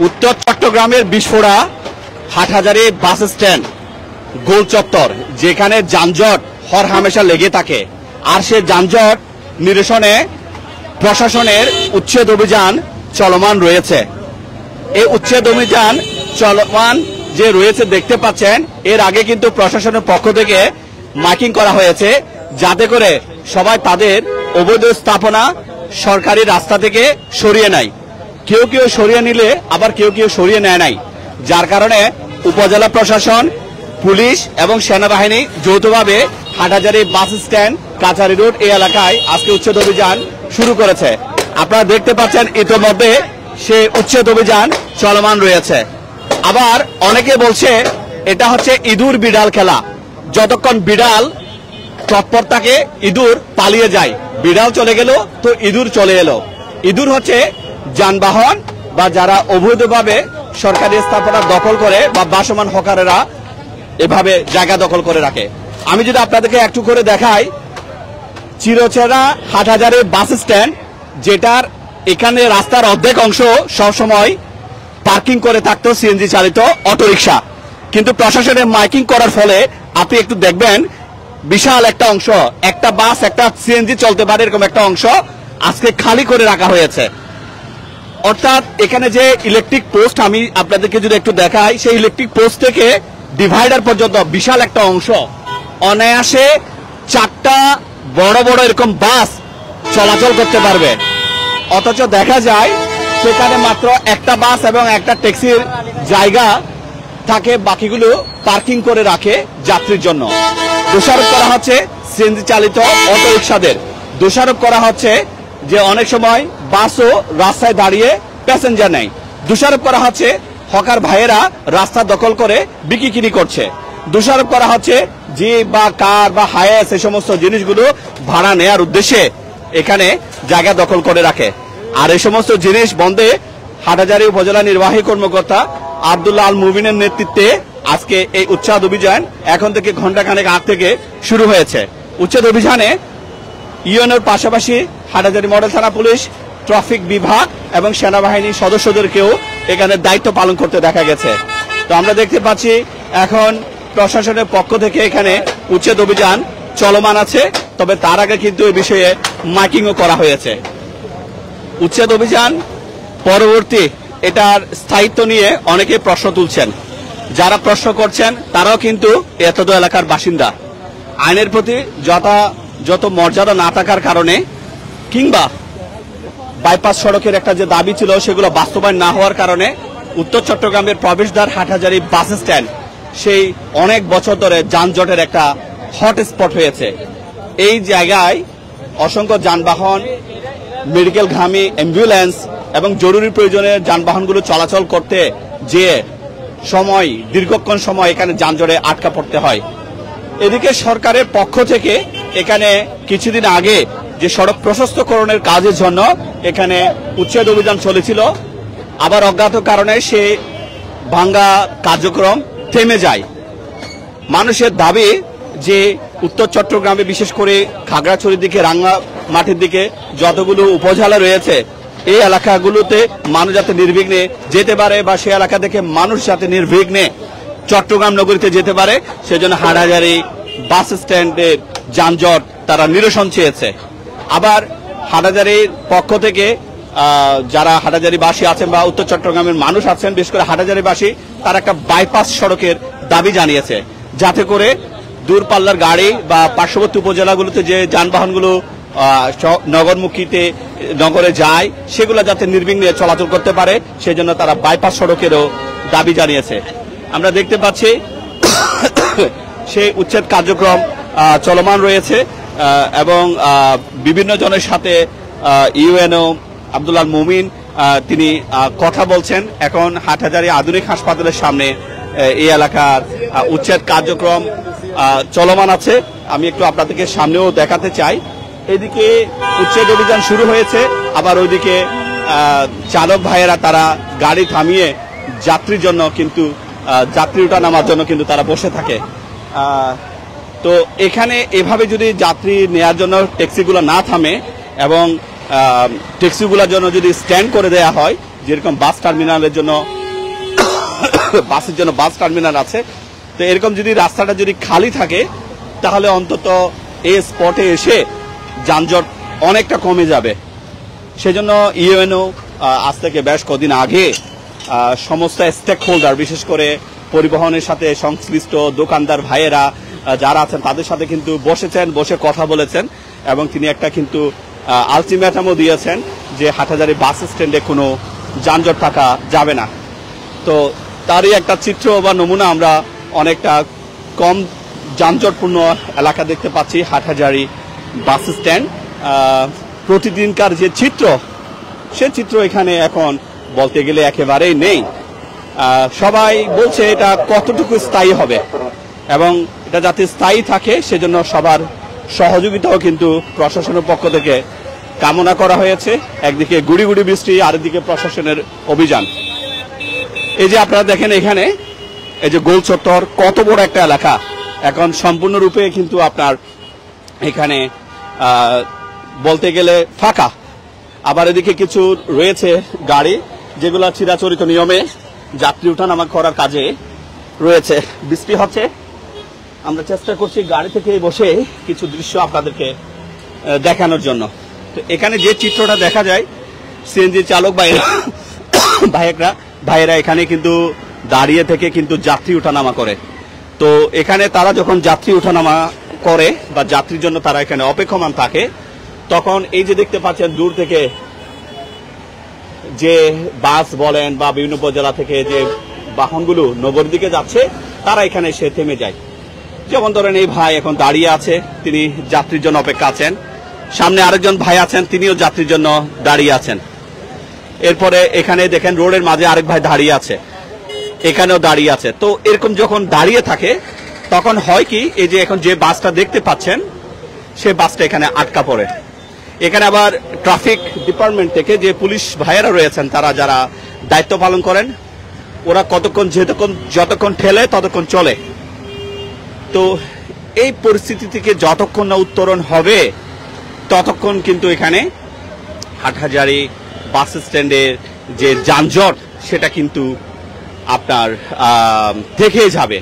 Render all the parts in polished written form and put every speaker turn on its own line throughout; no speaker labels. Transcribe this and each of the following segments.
উত্তর চট্টগ্রামের বিস্ফোরা Hathazari bus stand গোল চত্বর, যেখানে যানজট হর হামেশা লেগে থাকে। আর সে যানজট নিরসনে প্রশাসনের উচ্ছেদ অভিযান চলমান রয়েছে। এই উচ্ছেদ অভিযান চলমান যে রয়েছে দেখতে পাচ্ছেন, এর আগে কিন্তু প্রশাসনের পক্ষ থেকে মাইকিং করা হয়েছে, যাতে করে সবাই তাদের অবৈধ স্থাপনা সরকারি রাস্তা থেকে সরিয়ে নেয়। কেউ কেউ সরিয়ে নিলে আবার কেউ কেউ সরিয়ে নেয় নাই, যার কারণে উপজেলা প্রশাসন, পুলিশ এবং সেনাবাহিনী যৌথভাবে হাটহাজারী বাস স্ট্যান্ড, কাছারি রোড এই এলাকায় আজকে উচ্ছেদ অভিযান শুরু করেছে। আপনারা দেখতে পাচ্ছেন ইতোমধ্যে সে উচ্ছেদ অভিযান চলমান রয়েছে। আবার অনেকে বলছে এটা হচ্ছে ইঁদুর বিড়াল খেলা, যতক্ষণ বিড়াল তৎপর থাকে ইঁদুর পালিয়ে যায়, বিড়াল চলে গেল তো ইঁদুর চলে এলো। ইঁদুর হচ্ছে যানবাহন বা যারা অবৈধভাবে সরকারি স্থাপনা দখল করে বা বাসমান হকারেরা এভাবে জায়গা দখল করে রাখে। আমি যদি আপনাদেরকে একটু করে দেখাই, চিরচেরা হাটহাজারী বাস স্ট্যান্ড, যেটার এখানে রাস্তার অর্ধেক অংশ সবসময় পার্কিং করে থাকতো সিএনজি চালিত অটোরিকশা, কিন্তু প্রশাসনের মাইকিং করার ফলে আপনি একটু দেখবেন বিশাল একটা অংশ, একটা বাস একটা সিএনজি চলতে পারে এরকম একটা অংশ আজকে খালি করে রাখা হয়েছে। অর্থাৎ এখানে যে ইলেকট্রিক পোস্ট আমি আপনাদেরকে যদি একটু দেখাই, সেই ইলেকট্রিক পোস্ট থেকে ডিভাইডার পর্যন্ত বিশাল একটা অংশ অনায়াসে 4টা বড় বড় এরকম বাস চলাচল করতে পারবে, অথচ দেখা যায় সেখানে মাত্র একটা বাস এবং একটা ট্যাক্সির জায়গা থাকে, বাকিগুলো পার্কিং করে রাখে যাত্রীর জন্য। দোষারোপ করা হচ্ছে সিএনজি চালিত অটোরিকশাদের, দোষারোপ করা হচ্ছে যে অনেক সময় বাসও রাস্তায় দাঁড়িয়ে প্যাসেঞ্জার নেয়, দোষারোপ করা হচ্ছে হকার ভাইয়েরা রাস্তা দখল করে বিক্রি করছে, দোষারোপ করা হচ্ছে জিপ বা কার বা হায়াস এই সমস্ত জিনিসগুলো ভাড়া নেয়ার উদ্দেশ্যে এখানে জায়গা দখল করে রাখে। আর এই সমস্ত জিনিস বন্ধে হাটহাজারী উপজেলা নির্বাহী কর্মকর্তা আব্দুল্লাহ আল মুবিনের নেতৃত্বে আজকে এই উচ্ছেদ অভিযান এখন থেকে ঘণ্টাখানেক আগ থেকে শুরু হয়েছে। উচ্ছেদ অভিযানে ইউএনওর পাশাপাশি হাটহাজারী মডেল থানা পুলিশ, ট্রাফিক বিভাগ এবং সেনাবাহিনীর সদস্যদেরকেও এখানে দায়িত্ব পালন করতে দেখা গেছে। তো আমরা দেখতে পাচ্ছি এখন প্রশাসনের পক্ষ থেকে এখানে উচ্ছেদ অভিযান চলমান আছে, তবে তার আগে কিন্তু এই বিষয়ে মাইকিংও করা হয়েছে। উচ্ছেদ অভিযান পরবর্তী এটার স্থায়িত্ব নিয়ে অনেকে প্রশ্ন তুলছেন, যারা প্রশ্ন করছেন তারাও কিন্তু এতদ এলাকার বাসিন্দা। আইনের প্রতি যত মর্যাদা না থাকার কারণে কিংবা বাইপাস সড়কের একটা যে দাবি ছিল সেগুলো বাস্তবায়ন না হওয়ার কারণে উত্তর চট্টগ্রামের প্রবেশদ্বার হাটহাজারী বাস স্ট্যান্ড সেই অনেক বছর ধরে যানজটের একটা হট স্পট হয়েছে। এই জায়গায় অসংখ্য যানবাহন, মেডিকেলগামী অ্যাম্বুলেন্স এবং জরুরি প্রয়োজনের যানবাহনগুলো চলাচল করতে যে দীর্ঘক্ষণ সময় এখানে যানজটে আটকা পড়তে হয়। এদিকে সরকারের পক্ষ থেকে এখানে কিছুদিন আগে যে সড়ক প্রশস্তকরণের কাজের জন্য এখানে উচ্ছেদ অভিযান চলেছিল, আবার অজ্ঞাত কারণে সে ভাঙ্গা কার্যক্রম থেমে যায়। মানুষের দাবি যে উত্তর চট্টগ্রামে বিশেষ করে খাগড়াছড়ির দিকে, রাঙ্গামাটির দিকে যতগুলো উপজেলা রয়েছে এই এলাকাগুলোতে মানুষ যাতে নির্বিঘ্নে যেতে পারে বা সে এলাকা থেকে মানুষ যাতে নির্বিঘ্নে চট্টগ্রাম নগরীতে যেতে পারে, সেজন্য হাটহাজারী বাস স্ট্যান্ডের যানজট তারা নিরসন চেয়েছে। আবার হাটহাজারীর পক্ষ থেকে যারা হাটহাজারীবাসী আছেন বা উত্তর চট্টগ্রামের মানুষ আছেন, বিশেষ করে হাটহাজারীবাসী, তারা একটা বাইপাস সড়কের দাবি জানিয়েছে, যাতে করে দূরপাল্লার গাড়ি বা পার্শ্ববর্তী উপজেলাগুলোতে যে যানবাহনগুলো নগরমুখীতে নগরে যায় সেগুলো যাতে নির্বিঘ্নে চলাচল করতে পারে, সেজন্য তারা বাইপাস সড়কেরও দাবি জানিয়েছে। আমরা দেখতে পাচ্ছি সেই উচ্ছেদ কার্যক্রম চলমান রয়েছে এবং বিভিন্ন জনের সাথে ইউএনও আব্দুল্লাহ মুমিন তিনি কথা বলছেন। এখন হাটহাজারী আধুনিক হাসপাতালের সামনে এই এলাকার উচ্ছেদ কার্যক্রম চলমান আছে। আমি একটু আপনাদেরকে সামনেও দেখাতে চাই। এদিকে উচ্ছেদ অভিযান শুরু হয়েছে, আবার ওইদিকে চালক ভাইয়েরা তারা গাড়ি থামিয়ে যাত্রীর জন্য কিন্তু যাত্রী ওঠা নামার জন্য কিন্তু তারা বসে থাকে। তো এখানে এভাবে যদি যাত্রী নেয়ার জন্য ট্যাক্সিগুলো না থামে এবং ট্যাক্সিগুলোর জন্য যদি স্ট্যান্ড করে দেয়া হয়, যেরকম বাস টার্মিনালের জন্য বাসের জন্য বাস টার্মিনাল আছে, তো এরকম যদি রাস্তাটা যদি খালি থাকে তাহলে অন্তত এই স্পটে এসে যানজট অনেকটা কমে যাবে। সেজন্য ইউএনও আজ থেকে বেশ কদিন আগে সমস্ত স্টেক হোল্ডার, বিশেষ করে পরিবহনের সাথে সংশ্লিষ্ট দোকানদার ভাইয়েরা যারা আছেন তাদের সাথে কিন্তু বসে কথা বলেছেন এবং তিনি একটা কিন্তু আলটিমেটামও দিয়েছেন যে হাটহাজারী বাস স্ট্যান্ডে কোনো যানজট থাকা যাবে না। তো তারই একটা চিত্র বা নমুনা আমরা অনেকটা কম যানজটপূর্ণ এলাকা দেখতে পাচ্ছি হাটহাজারী বাস স্ট্যান্ড। প্রতিদিনকার যে চিত্র, সে চিত্র এখানে এখন বলতে গেলে একেবারেই নেই। সবাই বলছে এটা কতটুকু স্থায়ী হবে এবং এটা যাতে স্থায়ী থাকে সেজন্য সবার সহযোগিতাও কিন্তু প্রশাসনের পক্ষ থেকে কামনা করা হয়েছে। একদিকে গুড়ি গুড়ি বৃষ্টি, আরেকদিকে প্রশাসনের অভিযান। এই যে আপনারা দেখেন এখানে এই যে গোল চত্বর, কত বড় একটা এলাকা, এখন সম্পূর্ণরূপে কিন্তু আপনার এখানে বলতে গেলে ফাঁকা। আবার এদিকে কিছু রয়েছে গাড়ি যেগুলো চিরাচরিত নিয়মে যাত্রী ওঠানামা করার কাজে রয়েছে। বৃষ্টি হচ্ছে, আমরা চেষ্টা করছি গাড়ি থেকে বসে কিছু দৃশ্য আপনাদেরকে দেখানোর জন্য। তো এখানে যে চিত্রটা দেখা যায়, সিএনজি চালক ভাইয়েরা এখানে কিন্তু দাঁড়িয়ে থেকে কিন্তু যাত্রী ওঠানামা করে। তো এখানে তারা যখন যাত্রী ওঠানামা করে বা যাত্রীর জন্য তারা এখানে অপেক্ষমান থাকে, তখন এই যে দেখতে পাচ্ছেন দূর থেকে যে বাস বলেন বা বিভিন্ন উপজেলা থেকে যে বাহনগুলো নগর দিকে যাচ্ছে, তারা এখানে এসে থেমে যায়। যেমন ধরেন এই ভাই এখন দাঁড়িয়ে আছে, তিনি যাত্রীর জন্য অপেক্ষা আছেন। সামনে আরেকজন ভাই আছেন, তিনিও যাত্রীর জন্য দাঁড়িয়ে আছেন। এরপরে এখানে দেখেন রোডের মাঝে আরেক ভাই দাঁড়িয়ে আছে, এখানেও দাঁড়িয়ে আছে। তো এরকম যখন দাঁড়িয়ে থাকে তখন হয় কি, এই যে এখন যে বাসটা দেখতে পাচ্ছেন সে বাসটা এখানে আটকা পড়ে। এখানে আবার ট্রাফিক ডিপার্টমেন্ট থেকে যে পুলিশ ভাইয়েরা রয়েছেন, তারা যারা দায়িত্ব পালন করেন, ওরা যতক্ষণ ঠেলে ততক্ষণ চলে। তো এই পরিস্থিতি থেকে যতক্ষণ না উত্তরণ হবে ততক্ষণ কিন্তু এখানে হাটহাজারী বাস স্ট্যান্ডের যে যানজট সেটা কিন্তু আপনার থেকেই যাবে।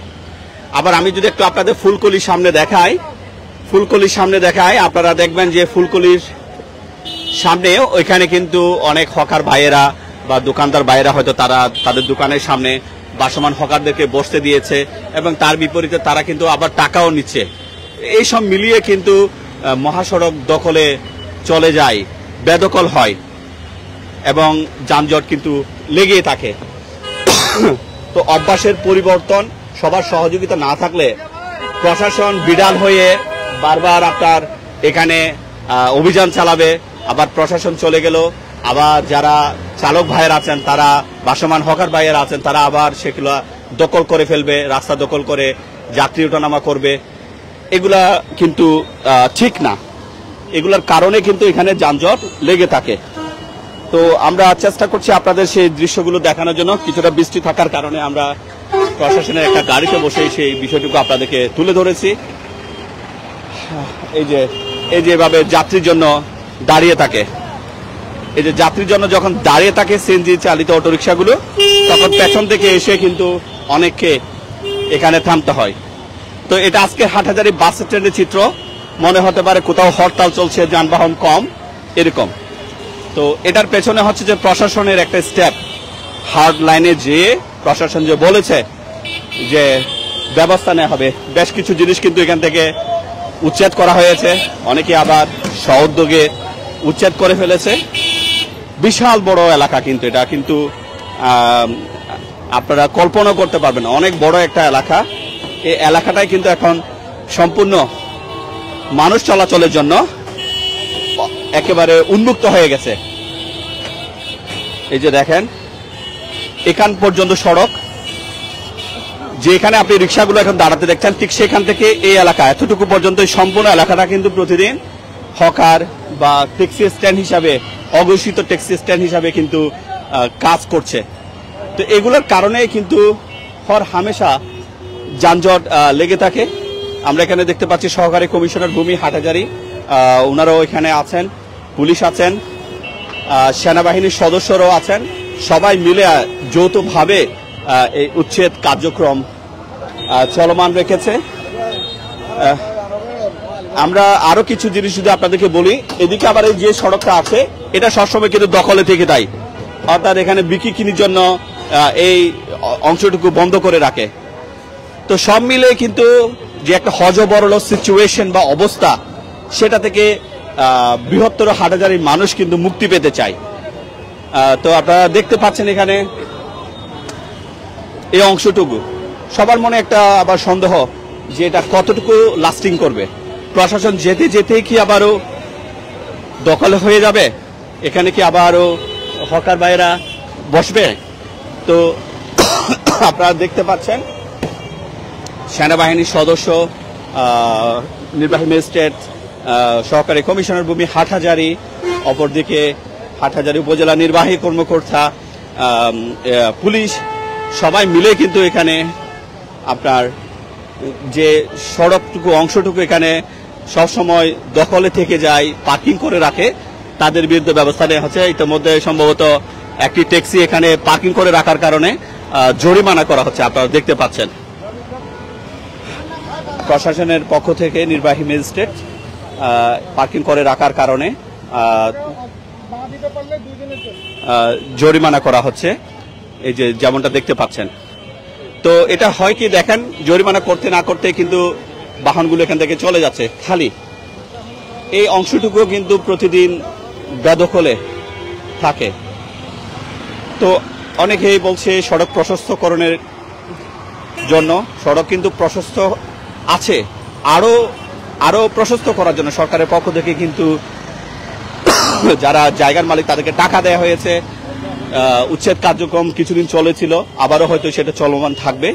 আবার আমি যদি একটু আপনাদের ফুলকলির সামনে দেখাই, আপনারা দেখবেন যে ফুলকলির সামনে ওইখানে কিন্তু অনেক হকার ভাইয়েরা বা দোকানদার ভাইয়েরা হয়তো তারা তাদের দোকানের সামনে বাসমান হকারদেরকে বসতে দিয়েছে এবং তার বিপরীতে তারা কিন্তু আবার টাকাও নিচ্ছে। এই সব মিলিয়ে কিন্তু মহাসড়ক দখলে চলে যায়, বেদখল হয় এবং যানজট কিন্তু লেগেই থাকে। তো অভ্যাসের পরিবর্তন, সবার সহযোগিতা না থাকলে প্রশাসন বিড়াল হয়ে বারবার আপনার এখানে অভিযান চালাবে। আবার প্রশাসন চলে গেল, আবার যারা চালক ভাইয়ের আছেন, তারা বাসমান হকার ভাইয়ের আছেন, তারা আবার সেগুলা দখল করে ফেলবে, রাস্তা দখল করে যাত্রী ওঠানামা করবে। এগুলা কিন্তু ঠিক না। এগুলার কারণে কিন্তু এখানে যানজট লেগে থাকে। তো আমরা চেষ্টা করছি আপনাদের সেই দৃশ্যগুলো দেখানোর জন্য। কিছুটা বৃষ্টি থাকার কারণে আমরা প্রশাসনের একটা গাড়িতে বসে সেই বিষয়টুকু আপনাদেরকে তুলে ধরেছি। এই যে এভাবে যাত্রীর জন্য দাঁড়িয়ে থাকে, এই যে যাত্রীর জন্য যখন দাঁড়িয়ে থাকে সিএনজি চালিত অটোরিকশাগুলো, তখন পেছন থেকে এসে কিন্তু অনেককে এখানে থামতে হয়। তো এটা আজকে হাটহাজারী বাস স্ট্যান্ডের চিত্র। মনে হতে পারে কোথাও হরতাল চলছে, যানবাহন কম, এরকম। তো এটার পেছনে হচ্ছে যে প্রশাসনের একটা স্টেপ, হার্ড লাইনে যেয়ে প্রশাসন যে বলেছে যে ব্যবস্থা নেওয়া হবে। বেশ কিছু জিনিস কিন্তু এখান থেকে উচ্ছেদ করা হয়েছে, অনেকে আবার সউদ্যোগে উচ্ছেদ করে ফেলেছে। বিশাল বড় এলাকা কিন্তু এটা, কিন্তু আপনারা কল্পনা করতে পারবেন অনেক বড় একটা এলাকা। এই এলাকাটাই কিন্তু এখন সম্পূর্ণ মানুষ চলাচলের জন্য একেবারে উন্মুক্ত হয়ে গেছে। এই যে দেখেন এখান পর্যন্ত সড়ক, যেখানে আপনি রিক্সাগুলো এখন দাঁড়াতে দেখছেন, ঠিক সেখান থেকে এই এলাকা এতটুকু পর্যন্ত সম্পূর্ণ এলাকাটা কিন্তু প্রতিদিন হকার বা ট্যাক্সি স্ট্যান্ড হিসাবে, অঘোষিত ট্যাক্সি স্ট্যান্ড হিসাবে কিন্তু কাজ করছে। তো এগুলোর কারণে কিন্তু হর হামেশা যানজট লেগে থাকে। আমরা এখানে দেখতে পাচ্ছি সহকারী কমিশনার ভূমি হাটহাজারী, ওনারাও এখানে আছেন, পুলিশ আছেন, সেনাবাহিনীর সদস্যরাও আছেন, সবাই মিলে যৌথভাবে এই উচ্ছেদ কার্যক্রম চলমান রেখেছে। আমরা আরো কিছু জিনিস যদি আপনাদেরকে বলি, এদিকে আবার এই যে সড়কটা আছে এটা সবসময় কিন্তু দখলে থেকে দেয়, অর্থাৎ এখানে বিক্রির জন্য এই অংশটুকু বন্ধ করে রাখে। তো সব মিলে কিন্তু যে একটা হযবরল সিচুয়েশন বা অবস্থা, সেটা থেকে বৃহত্তর হাটহাজারীর মানুষ কিন্তু মুক্তি পেতে চায়। তো আপনারা দেখতে পাচ্ছেন এখানে এই অংশটুকু, সবার মনে একটা আবার সন্দেহ যে এটা কতটুকু লাস্টিং করবে। প্রশাসন যেতে যেতেই কি আবারও দখল হয়ে যাবে, এখানে কি আবারও হকার ভাইয়েরা বসবে? তো আপনারা দেখতে পাচ্ছেন সেনাবাহিনীর সদস্য, নির্বাহী ম্যাজিস্ট্রেট, সহকারী কমিশনার ভূমি হাটহাজারী, অপরদিকে হাটহাজারী উপজেলা নির্বাহী কর্মকর্তা, পুলিশ, সবাই মিলে কিন্তু এখানে আপনার যে সড়কটুকু অংশটুকু এখানে সবসময় দখলে থেকে যায়, পার্কিং করে রাখে, তাদের বিরুদ্ধে ব্যবস্থা নেওয়া হচ্ছে। ইতিমধ্যে সম্ভবত একটি ট্যাক্সি এখানে পার্কিং করে রাখার কারণে জরিমানা করা হচ্ছে, আপনারা দেখতে পাচ্ছেন। প্রশাসনের পক্ষ থেকে নির্বাহী ম্যাজিস্ট্রেট পার্কিং করে রাখার কারণে জরিমানা করা হচ্ছে, এই যে যেমনটা দেখতে পাচ্ছেন। তো এটা হয় কি দেখেন, জরিমানা করতে না করতে কিন্তু বাহনগুলো এখান থেকে চলে যাচ্ছে খালি। এই অংশটুকু কিন্তু প্রতিদিন বেদখলে থাকে। তো অনেকেই বলছে সড়ক প্রশস্তকরণের জন্য, সড়ক কিন্তু প্রশস্ত আছে, আরো প্রশস্ত করার জন্য সরকারের পক্ষ থেকে কিন্তু যারা জায়গার মালিক তাদেরকে টাকা দেওয়া হয়েছে। উচ্ছেদ কার্যক্রম কিছুদিন চলেছিল, আবারও হয়তো সেটা চলমান থাকবে।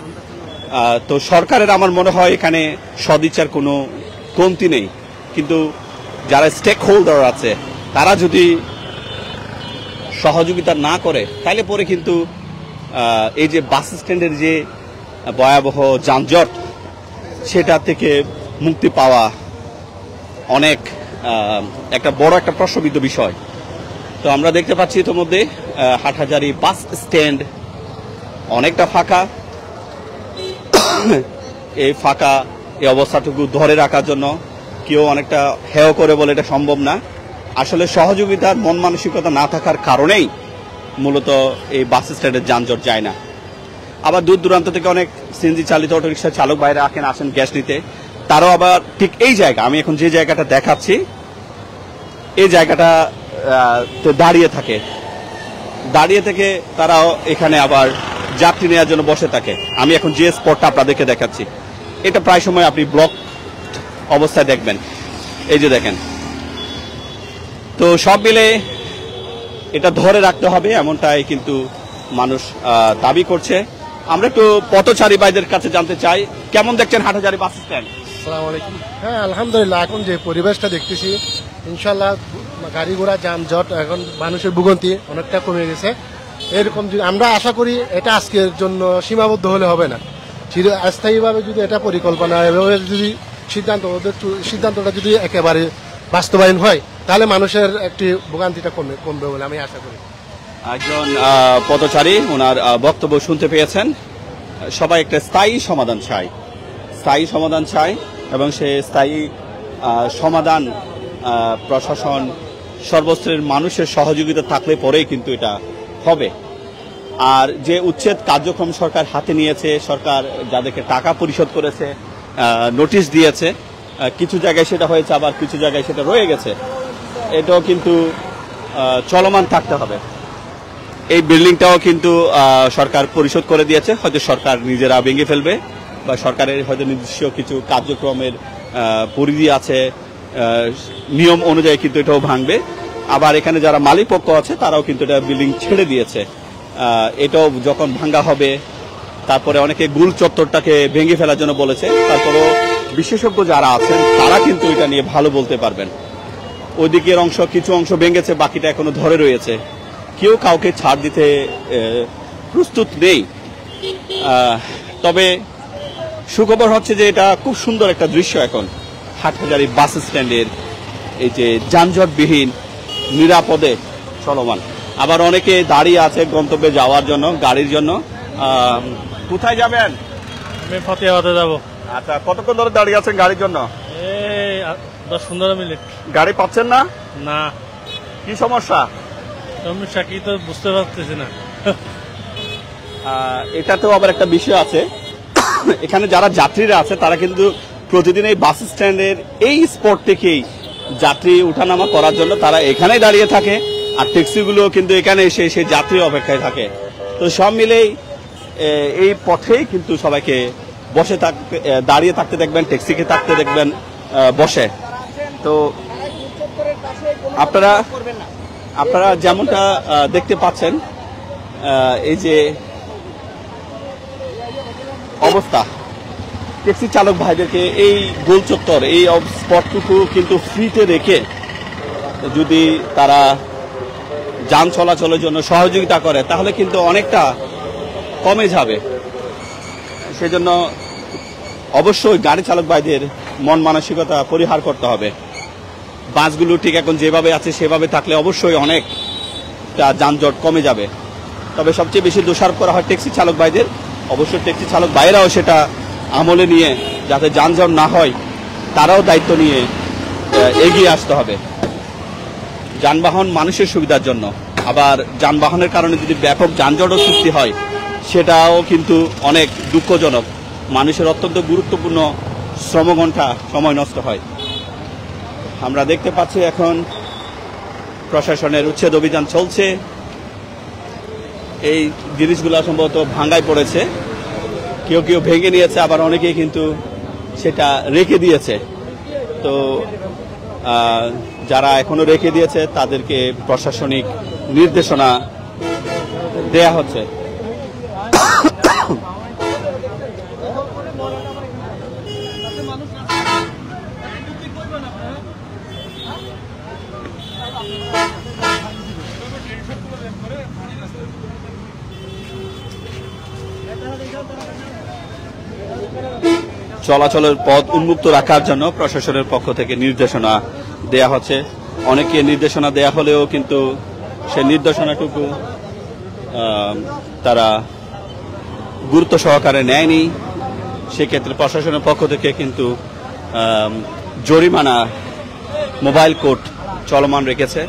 তো সরকারের আমার মনে হয় এখানে সদিচ্ছার কোনো কমতি নেই, কিন্তু যারা স্টেক হোল্ডার আছে তারা যদি সহযোগিতা না করে তাহলে পরে কিন্তু এই যে বাস স্ট্যান্ডের যে ভয়াবহ যানজট, সেটা থেকে মুক্তি পাওয়া অনেক একটা বড় একটা প্রশ্নবিদ্ধ বিষয়। তো আমরা দেখতে পাচ্ছি ইতিমধ্যে হাটহাজারী বাস স্ট্যান্ড অনেকটা ফাঁকা। এই ফাঁকা এই অবস্থাটুকু ধরে রাখার জন্য কেউ অনেকটা হেয় করে বলে এটা সম্ভব না। আসলে সহযোগিতার মন মানসিকতা না থাকার কারণেই মূলত এই বাস স্ট্যান্ডের যানজট যায় না। আবার দূর দূরান্ত থেকে অনেক সিএনজি চালিত অটোরিকশা চালক বাইরে আসেন গ্যাস নিতে, তারাও আবার ঠিক এই জায়গা, আমি এখন যে জায়গাটা দেখাচ্ছি এই জায়গাটা দাঁড়িয়ে থেকে তারাও এখানে আবার যাত্রী নেওয়ার জন্য বসে থাকে। আমি এখন যে স্পটটা আপনাদেরকে দেখাচ্ছি, এটা প্রায় সময় আপনি ব্লক অবস্থায় দেখবেন, এই যে দেখেন। তো সব মিলে এটা ধরে রাখতে হবে এমনটাই কিন্তু মানুষ দাবি করছে। আমরা একটু পথচারী ভাইদের কাছে জানতে চাই, কেমন দেখছেন হাটহাজারী বাস স্ট্যান্ড?
আসসালামু আলাইকুম। হ্যাঁ, আলহামদুলিল্লাহ, এখন যে পরিবেশটা দেখতেছি, ইনশাল্লাহ গাড়ি ঘোড়া যানজট, এখন মানুষের ভোগান্তি অনেকটা কমে গেছে। এরকম যদি আমরা আশা করি এটা আজকের জন্য সীমাবদ্ধ হলে হবে না, স্থায়ীভাবে যদি এটা পরিকল্পনা যদি সিদ্ধান্তটা যদি একেবারে বাস্তবায়ন হয় তাহলে মানুষের একটি ভোগান্তিটা কমবে বলে আমি আশা করি।
একজন পথচারী ওনার বক্তব্য শুনতে পেয়েছেন। সবাই একটা স্থায়ী সমাধান চায় এবং সে স্থায়ী সমাধান প্রশাসন সর্বস্তরের মানুষের সহযোগিতা থাকলে পরেই কিন্তু এটা হবে। আর যে উচ্ছেদ কার্যক্রম সরকার হাতে নিয়েছে, সরকার যাদেরকে টাকা পরিশোধ করেছে, নোটিশ দিয়েছে, কিছু জায়গায় সেটা হয়েছে, আবার কিছু জায়গায় সেটা রয়ে গেছে, এটাও কিন্তু চলমান থাকতে হবে। এই বিল্ডিংটাও কিন্তু সরকার পরিশোধ করে দিয়েছে, হয়তো সরকার নিজেরা ভেঙে ফেলবে বা সরকারের হয়তো নিজস্ব কিছু কার্যক্রমের পরিধি আছে, নিয়ম অনুযায়ী কিন্তু এটাও ভাঙবে। আবার এখানে যারা মালিক পক্ষ আছে তারাও কিন্তু এটা বিল্ডিং ছেড়ে দিয়েছে। এটাও যখন ভাঙা হবে, তারপরে অনেকে গুল চত্বরটাকে ভেঙে ফেলার জন্য বলেছে, তারপরেও বিশেষজ্ঞ যারা আছেন তারা কিন্তু এটা নিয়ে ভালো বলতে পারবেন। ওইদিকের কিছু অংশ ভেঙেছে, বাকিটা এখনো ধরে রয়েছে, কেউ কাউকে ছাড় দিতে প্রস্তুত নেই। তবে সুখবর হচ্ছে যে এটা খুব সুন্দর একটা দৃশ্য এখন হাটহাজারী বাস স্ট্যান্ডের, এই যে যানজটবিহীন নিরাপদে চলমান। আবার অনেকে দাঁড়িয়ে আছে গন্তব্যে যাওয়ার জন্য, গাড়ির জন্য। কোথায় যাবেন?
আমি ফতেহাবাদে যাব।
আচ্ছা, কতক্ষণ ধরে দাঁড়িয়ে আছেন গাড়ির জন্য?
এই 10-15 মিনিট।
গাড়ি পাচ্ছেন না?
না।
কি সমস্যা?
সমস্যা কি তো বুঝতে পারতেছি না।
এটাতেও আবার একটা বিষয় আছে, এখানে যারা যাত্রীরা আছে তারা কিন্তু প্রতিদিন এই বাস স্ট্যান্ডের এই স্পট থেকেই যাত্রী উঠানামা করার জন্য তারা এখানেই দাঁড়িয়ে থাকে, আর ট্যাক্সিগুলো কিন্তু এখানে এসে সেই যাত্রী অপেক্ষায় থাকে। তো সব মিলেই এই পথেই কিন্তু সবাইকে বসে থাকতে, দাঁড়িয়ে থাকতে দেখবেন, ট্যাক্সিকে থাকতে দেখবেন বসে। তো আপনারা যেমনটা দেখতে পাচ্ছেন, এই যে অবস্থা, ট্যাক্সি চালক ভাইদেরকে এই গোল চত্বর, এই স্পটটুকু কিন্তু ফ্রিতে রেখে যদি তারা যান চলাচলের জন্য সহযোগিতা করে তাহলে কিন্তু অনেকটা কমে যাবে। সেজন্য অবশ্যই গাড়ি চালক ভাইদের মন মানসিকতা পরিহার করতে হবে। বাসগুলো ঠিক এখন যেভাবে আছে সেভাবে থাকলে অবশ্যই অনেকটা যানজট কমে যাবে। তবে সবচেয়ে বেশি দোষারোপ করা হয় ট্যাক্সি চালক ভাইদের। অবশ্যই ট্যাক্সি চালক ভাইরাও সেটা আমলে নিয়ে যাতে যানজট না হয় তারাও দায়িত্ব নিয়ে এগিয়ে আসতে হবে যানবাহন মানুষের সুবিধার জন্য। আবার যানবাহনের কারণে যদি ব্যাপক যানজটও সৃষ্টি হয় সেটাও কিন্তু অনেক দুঃখজনক। মানুষের অত্যন্ত গুরুত্বপূর্ণ শ্রমঘণ্টা সময় নষ্ট হয়। আমরা দেখতে পাচ্ছি এখন প্রশাসনের উচ্ছেদ অভিযান চলছে। এই জিনিসগুলো সম্ভবত ভাঙ্গায় পড়েছে, কেউ কেউ ভেঙে নিয়েছে, আবার অনেকেই কিন্তু সেটা রেখে দিয়েছে। তো যারা এখনো রেখে দিয়েছে তাদেরকে প্রশাসনিক নির্দেশনা দেয়া হচ্ছে। চলাচলের পথ উন্মুক্ত রাখার জন্য প্রশাসনের পক্ষ থেকে নির্দেশনা দেয়া হচ্ছে। অনেকে নির্দেশনা দেয়া হলেও কিন্তু সেই নির্দেশনাটুকু তারা গুরুত্ব সহকারে নেয়নি। সেক্ষেত্রে প্রশাসনের পক্ষ থেকে কিন্তু জরিমানা, মোবাইল কোর্ট চলমান রেখেছে।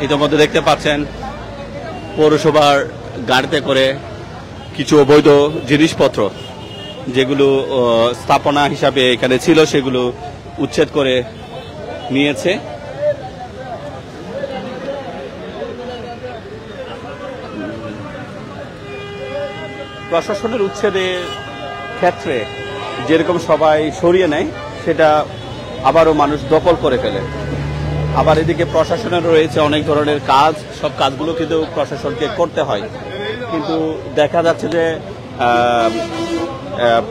ইতিমধ্যে দেখতে পাচ্ছেন পৌরসভার গাড়িতে করে কিছু অবৈধ জিনিসপত্র যেগুলো স্থাপনা হিসাবে এখানে ছিল সেগুলো উচ্ছেদ করে নিয়েছে। প্রশাসনের উচ্ছেদের ক্ষেত্রে যেরকম সবাই সরিয়ে নেয় সেটা আবারও মানুষ দখল করে ফেলে। আবার এদিকে প্রশাসনের রয়েছে অনেক ধরনের কাজ, সব কাজগুলো কিন্তু প্রশাসনকে করতে হয়। কিন্তু দেখা যাচ্ছে যে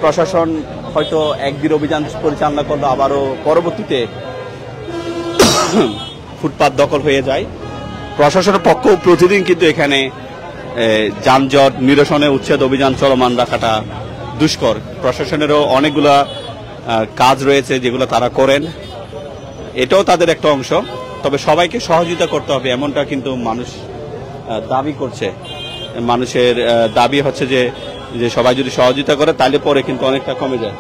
প্রশাসন হয়তো একদিন অভিযান পরিচালনা করলো, আবারও পরবর্তীতে ফুটপাত দখল হয়ে যায়। প্রশাসনের পক্ষ প্রতিদিন কিন্তু এখানে যানজট নিরসনে উচ্ছেদ অভিযান চলমান রাখাটা দুষ্কর। প্রশাসনেরও অনেকগুলা কাজ রয়েছে যেগুলো তারা করেন, এটাও তাদের একটা অংশ। তবে সবাইকে সহযোগিতা করতে হবে এমনটা কিন্তু মানুষ দাবি করছে। মানুষের দাবি হচ্ছে যে সবাই যদি সহযোগিতা করে তাহলে পরে কিন্তু অনেকটা কমে যায়।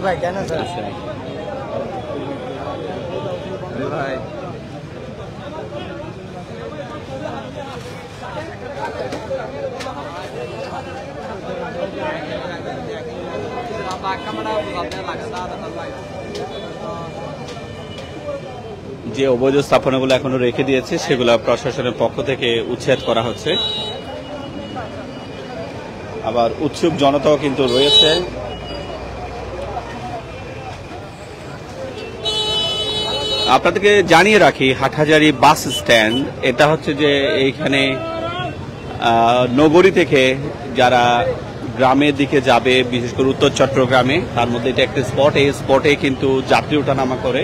ভাই কেন স্যার ভাই
যে অবৈধ স্থাপনাগুলো এখনো রেখে দিয়েছে সেগুলো প্রশাসনের পক্ষ থেকে উচ্ছেদ করা হচ্ছে। আবার উৎসুক জনতাও কিন্তু রয়েছে। আপনাদেরকে জানিয়ে রাখি, হাটহাজারী বাস স্ট্যান্ড এটা হচ্ছে যে এইখানে নগরী থেকে যারা গ্রামের দিকে যাবে, বিশেষ করে উত্তর চট্টগ্রামে, তার মধ্যে এটা একটা স্পট। এই স্পটে কিন্তু যাত্রী ওঠানামা করে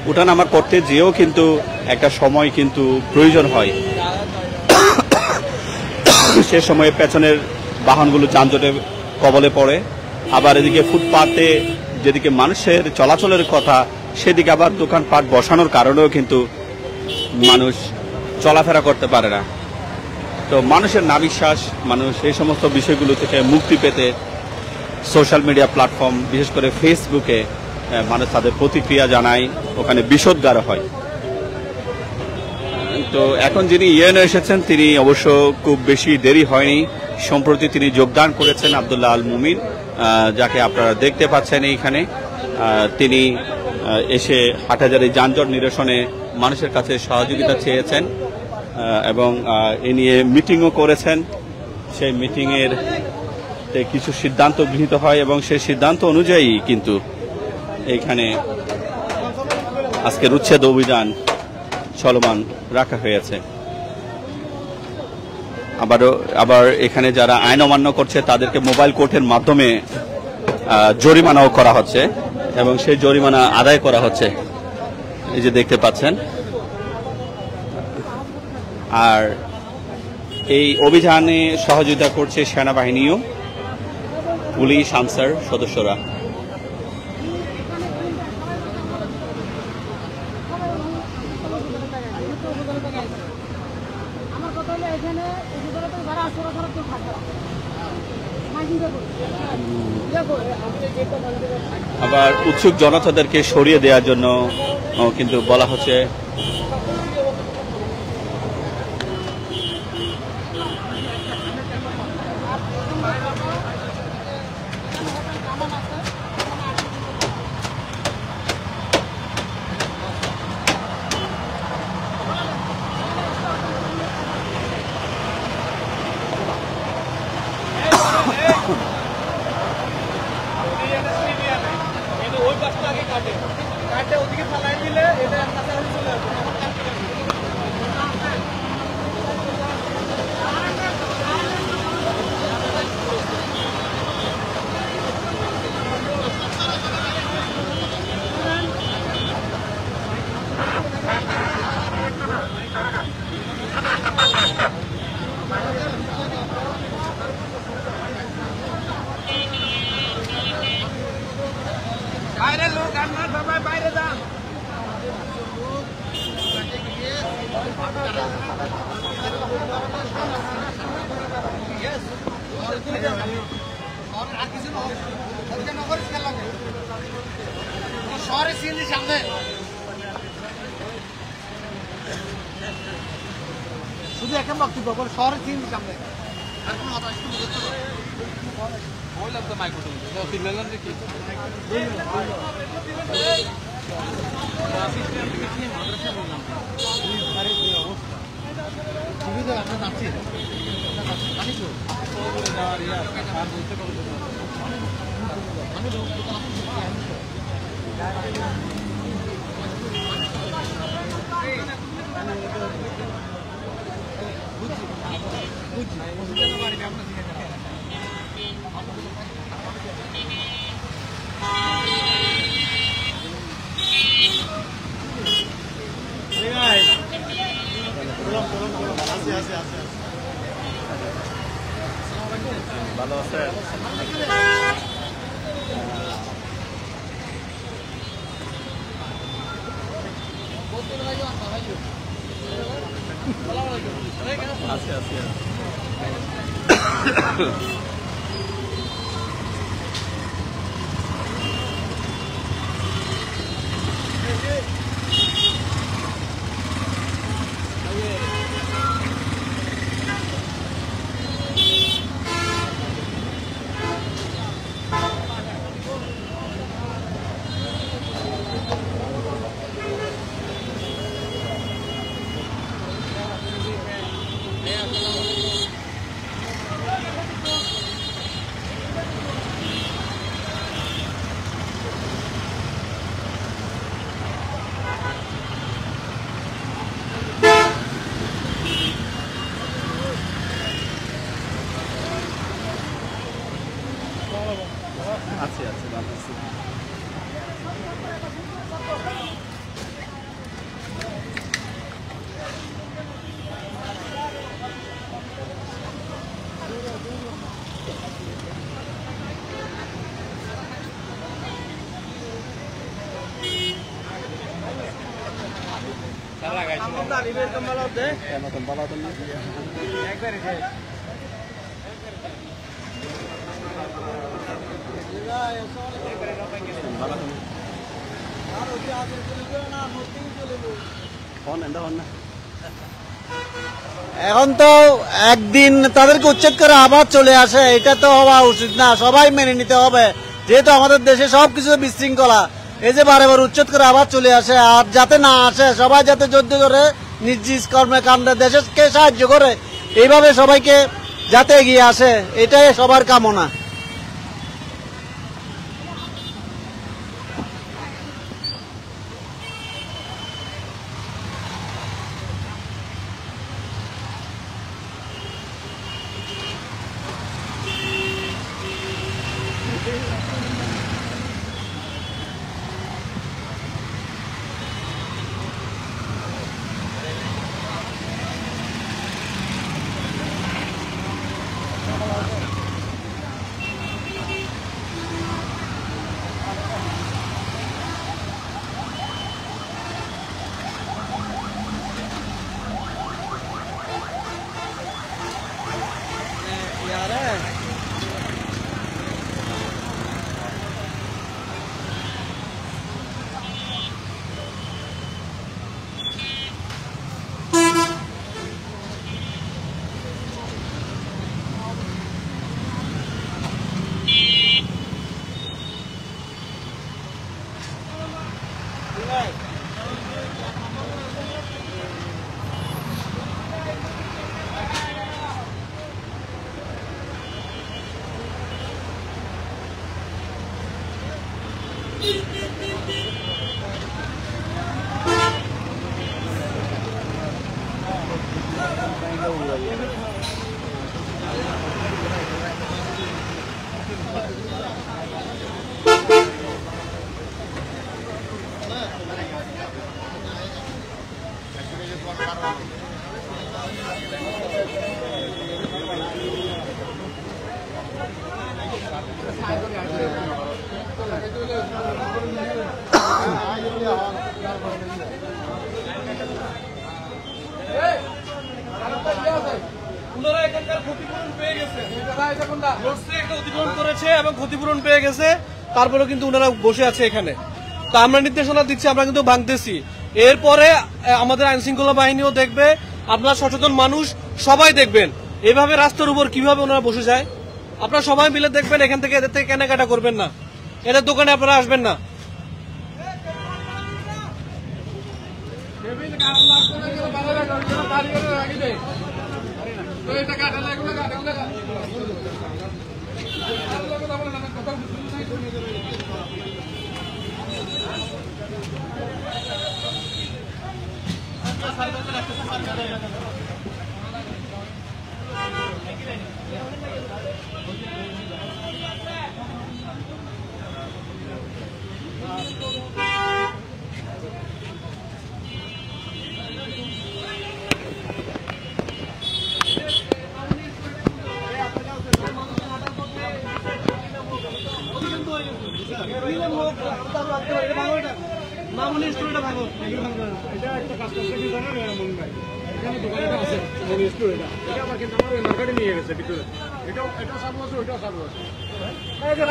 উঠানামা করতে যেও কিন্তু একটা সময় কিন্তু প্রয়োজন হয়। সে সময়ে পেছনের বাহনগুলো যানজটে কবলে পড়ে, আবার এদিকে ফুটপাতে যেদিকে মানুষের চলাচলের কথা সেদিকে আবার দোকানপাট বসানোর কারণেও কিন্তু মানুষ চলাফেরা করতে পারে না। তো মানুষের নাবিশ্বাস, মানুষ এই সমস্ত বিষয়গুলো থেকে মুক্তি পেতে সোশ্যাল মিডিয়া প্ল্যাটফর্ম বিশেষ করে ফেসবুকে মানুষ তাদের প্রতিক্রিয়া জানায়, ওখানে বিষোদ্গার হয়। তো এখন যিনি ইউএনও এসেছেন তিনি অবশ্য খুব বেশি দেরি হয়নি, সম্প্রতি তিনি যোগদান করেছেন আব্দুল্লাহ আল মুমিন, যাকে আপনারা দেখতে পাচ্ছেন এইখানে। তিনি এসে হাটহাজারী যানজট নিরসনে মানুষের কাছে সহযোগিতা চেয়েছেন এবং এ নিয়ে মিটিংও করেছেন। সেই মিটিংয়ের কিছু সিদ্ধান্ত গৃহীত হয় এবং সেই সিদ্ধান্ত অনুযায়ী কিন্তু এইখানে আজকের উচ্ছেদ অভিযান চলমান রাখা হয়েছে। আবার এখানে যারা আইন অমান্য করছে তাদেরকে মোবাইল কোর্টের মাধ্যমে জরিমানাও করা হচ্ছে এবং সেই জরিমানা আদায় করা হচ্ছে, এই যে দেখতে পাচ্ছেন। আর এই অভিযানে সহযোগিতা করছে সেনাবাহিনীও, পুলিশ, আনসার সদস্যরা। আবার উৎসুক জনতাদেরকে সরিয়ে দেওয়ার জন্য কিন্তু বলা হচ্ছে।
শুধু একটা বক্তব্য করে শহরের চিন সামনে আর কোনো কথা ওই লাগতো মাইক্রোফোন সিগন্যাল কি সুবিধা আমরা যাচ্ছি আমি তো আর বলতে পারবো
ভালো আছে। আছে আছে আছে আছে ভালো আছে।
এখন তো একদিন তাদেরকে উচ্ছেদ করে আবার চলে আসে, এটা তো হওয়া উচিত না। সবাই মেনে নিতে হবে, যেহেতু আমাদের দেশে সবকিছু বিশৃঙ্খলা। এই যে বারে বার উচ্ছেদ করে আবার চলে আসে, আর যাতে না আসে, সবাই যাতে যুদ্ধ করে নিজ নিজ কর্মে কাণ্ডে দেশকে সাহায্য করে, এইভাবে সবাইকে যাতে এগিয়ে আসে, এটাই সবার কামনা।
ক্ষতিপূরণ পেয়ে গেছে, তারপরে কিন্তু ওনারা বসে আছে এখানে। তা আমরা নির্দেশনা দিচ্ছি, আমরা কিন্তু ভাঙতেছি। এরপরে আমাদের আইন শৃঙ্খলা বাহিনীও দেখবে, আপনারা সচেতন মানুষ সবাই দেখবেন এভাবে রাস্তার উপর কিভাবে ওনারা বসে যায়। আপনারা সবাই মিলে দেখবেন, এখান থেকে এদের থেকে কেনাকাটা করবেন না, এদের দোকানে আপনারা আসবেন না।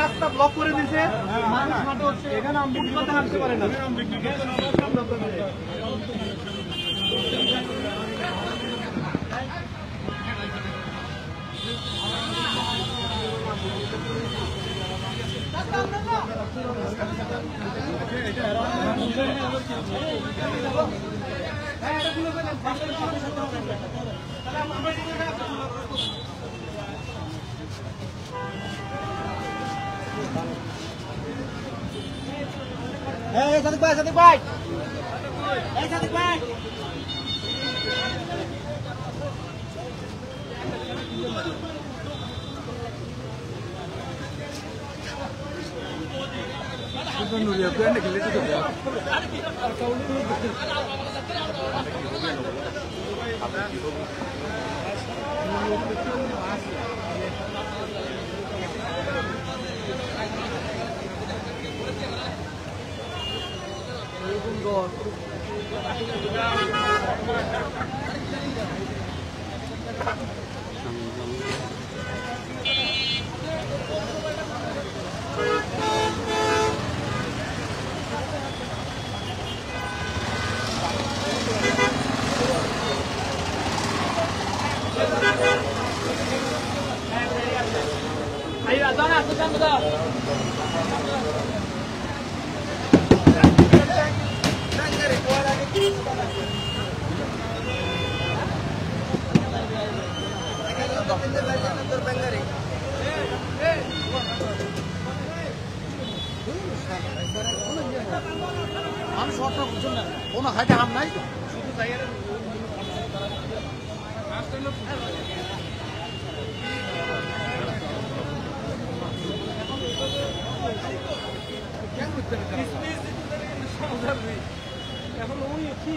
রাস্তা ব্লক করে দিয়েছে, মানুষ মাঠে হচ্ছে, এখানে ফুটপাতে হাঁটতে পারে না। Sadik Bhai. Sadik Bhai.
মানুষ অত বুঝুন না কোনো খাইতে হাম নাই এখন ওই কি